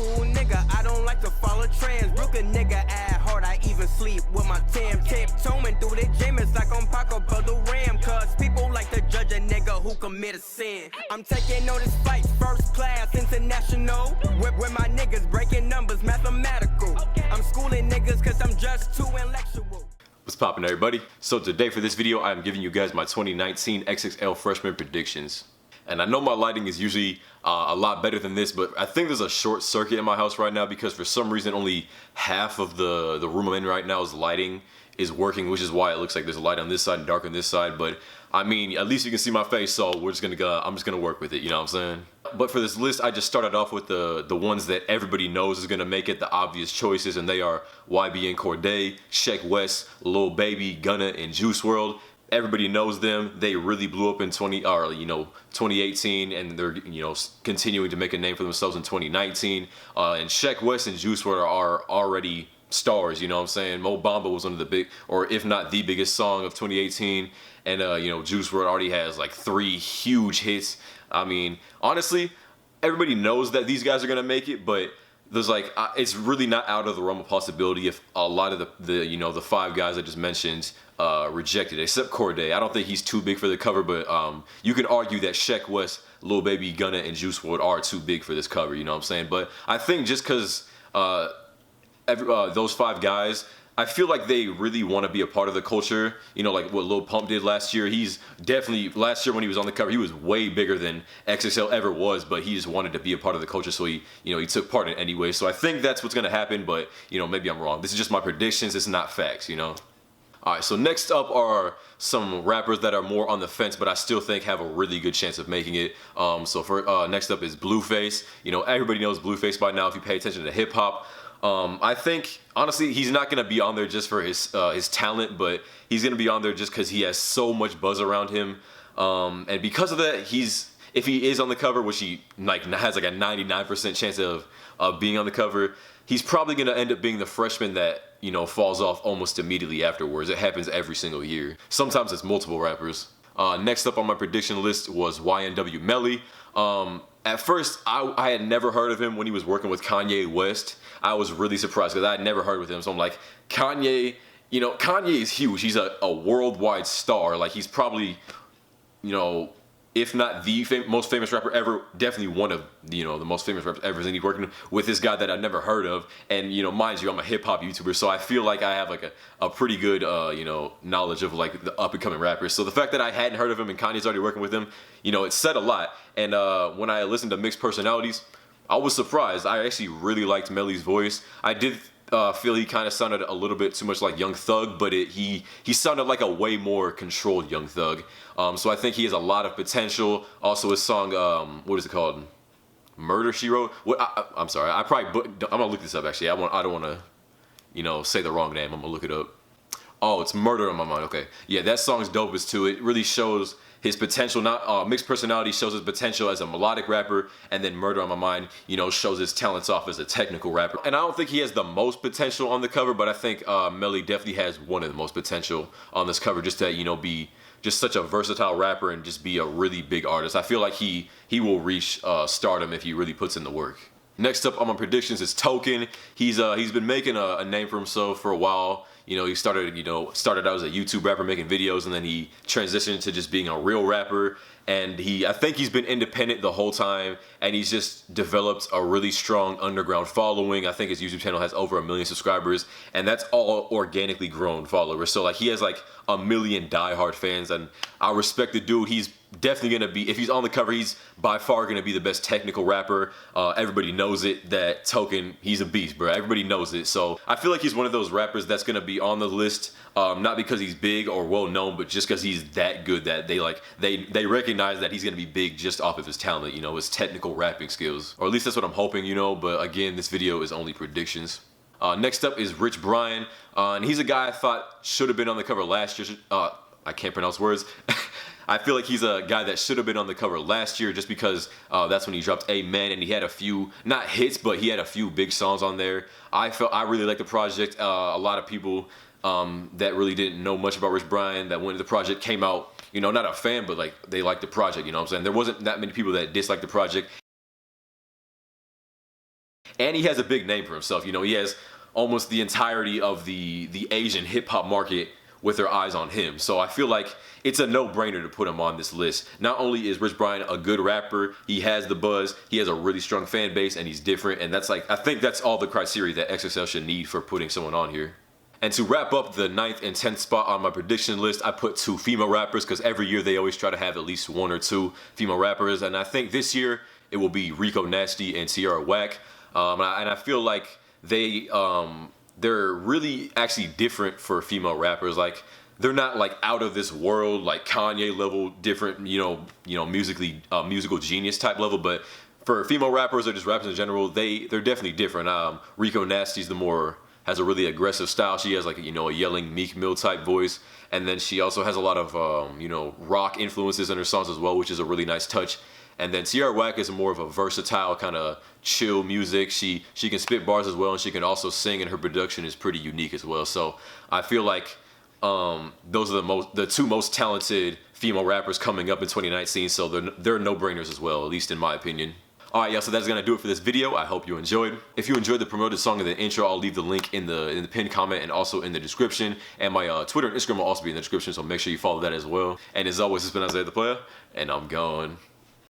cool nigga, I don't like to follow trends. Broke a nigga at heart, I even sleep with my Tim tiptoeing through the gym. It's like I'm Paco Brother Ram, cause people like to judge a nigga who commit a sin. I'm taking on this fight, first class, international. Where my niggas breaking numbers, mathematical. I'm schooling niggas cause I'm just too intellectual. What's poppin', everybody? So today for this video, I'm giving you guys my 2019 XXL Freshman Predictions. And I know my lighting is usually a lot better than this, but I think there's a short circuit in my house right now because for some reason only half of the room I'm in right now's lighting is working, which is why it looks like there's a light on this side and dark on this side. But I mean, at least you can see my face, so I'm just gonna work with it, you know what I'm saying? But for this list, I just started off with the ones that everybody knows is gonna make it, the obvious choices, and they are YBN Cordae, Sheck West, Lil Baby, Gunna, and Juice WRLD. Everybody knows them. They really blew up in 2018, and they're continuing to make a name for themselves in 2019. And Sheck West and Juice WRLD are already stars, you know what I'm saying? Mo Bamba was one of the big, or if not the biggest song of 2018, and Juice WRLD already has like 3 huge hits. I mean, honestly, everybody knows that these guys are gonna make it, but there's like, it's really not out of the realm of possibility if a lot of the 5 guys I just mentioned rejected, except Cordae. I don't think he's too big for the cover, but you can argue that Sheck West, Lil Baby, Gunna, and Juice WRLD are too big for this cover, you know what I'm saying? But I think just because those 5 guys, I feel like they really want to be a part of the culture, like what Lil Pump did last year. He's definitely, last year when he was on the cover, he was way bigger than XXL ever was, but he just wanted to be a part of the culture, so he took part in it anyway. So I think that's what's going to happen, but, maybe I'm wrong. This is just my predictions, it's not facts, Alright, so next up are some rappers that are more on the fence, but I still think have a really good chance of making it. So for next up is Blueface. Everybody knows Blueface by now if you pay attention to hip hop. I think, honestly, he's not going to be on there just for his talent, but he's going to be on there just because he has so much buzz around him. And because of that, if he is on the cover, which he has like a 99% chance of being on the cover, he's probably going to end up being the freshman that, falls off almost immediately afterwards. It happens every single year. Sometimes it's multiple rappers. Next up on my prediction list was YNW Melly. At first, I had never heard of him when he was working with Kanye West. I was really surprised because I had never heard with him. So I'm like, Kanye, Kanye is huge. He's a worldwide star. Like, he's probably, if not the most famous rapper ever, definitely one of, the most famous rappers ever. And he's working with this guy that I never heard of. And, mind you, I'm a hip hop YouTuber, so I feel like I have like a pretty good, knowledge of like the up and coming rappers. So the fact that I hadn't heard of him and Kanye's already working with him, it said a lot. And when I listened to Mixed Personalities, I was surprised. I actually really liked Melly's voice. I did feel he kind of sounded a little bit too much like Young Thug, but he sounded like a way more controlled Young Thug. So I think he has a lot of potential. Also, his song, what is it called? Murder, She Wrote? I'm sorry. I'm gonna look this up actually. I don't want to, say the wrong name. I'm gonna look it up. Oh, it's Murder on My Mind. Okay, yeah, that song's dope as too. It really shows his potential. Not Mixed Personality shows his potential as a melodic rapper, and then Murder on My Mind, shows his talents off as a technical rapper. And I don't think he has the most potential on the cover, but I think Melly definitely has one of the most potential on this cover, just to be just such a versatile rapper and just be a really big artist. I feel like he will reach stardom if he really puts in the work. Next up on my predictions is Token. He's been making a name for himself for a while. He started out as a YouTube rapper making videos, and then he transitioned to just being a real rapper. And I think he's been independent the whole time, and he's just developed a really strong underground following. I think his YouTube channel has over 1 million subscribers, and that's all organically grown followers. So like he has like 1 million diehard fans, and I respect the dude. He's definitely gonna be, if he's on the cover, he's by far gonna be the best technical rapper. Everybody knows it, that Token, he's a beast, bro. Everybody knows it. So I feel like he's one of those rappers that's gonna be on the list, not because he's big or well known, but just because he's that good that they recognize that he's gonna be big just off of his talent, his technical rapping skills. Or at least that's what I'm hoping, but again, this video is only predictions. Next up is Rich Brian, and he's a guy I thought should have been on the cover last year. I can't pronounce words. I feel like he's a guy that should have been on the cover last year just because that's when he dropped Amen, and he had a few, not hits, but he had a few big songs on there. I really liked the project. A lot of people that really didn't know much about Rich Brian, that when the project came out, not a fan, but like they liked the project, what I'm saying? There wasn't that many people that disliked the project. And he has a big name for himself. You know, he has almost the entirety of the Asian hip hop market with their eyes on him. So I feel like it's a no-brainer to put him on this list. Not only is Rich Brian a good rapper, he has the buzz, he has a really strong fan base, and he's different. And that's like, I think that's all the criteria that XXL should need for putting someone on here. And to wrap up the 9th and 10th spot on my prediction list, I put 2 female rappers because every year they always try to have at least 1 or 2 female rappers. And I think this year it will be Rico Nasty and Tierra Whack. And I feel like they're really actually different for female rappers. Like, they're not like out of this world, like Kanye level different, musical genius type level. But for female rappers or just rappers in general, they're definitely different. Rico Nasty's has a really aggressive style. She has like a yelling Meek Mill type voice, and then she also has a lot of rock influences in her songs as well, which is a really nice touch. And then Tierra Whack is more of a versatile kind of chill music. She can spit bars as well, and she can also sing, and her production is pretty unique as well. So I feel like those are the 2 most talented female rappers coming up in 2019. So they're no-brainers as well, at least in my opinion. Alright, y'all, so that's gonna do it for this video. I hope you enjoyed. If you enjoyed the promoted song in the intro, I'll leave the link in the pinned comment and also in the description. And my Twitter and Instagram will also be in the description, so make sure you follow that as well. And as always, it's been Isaiah the Player, and I'm gone.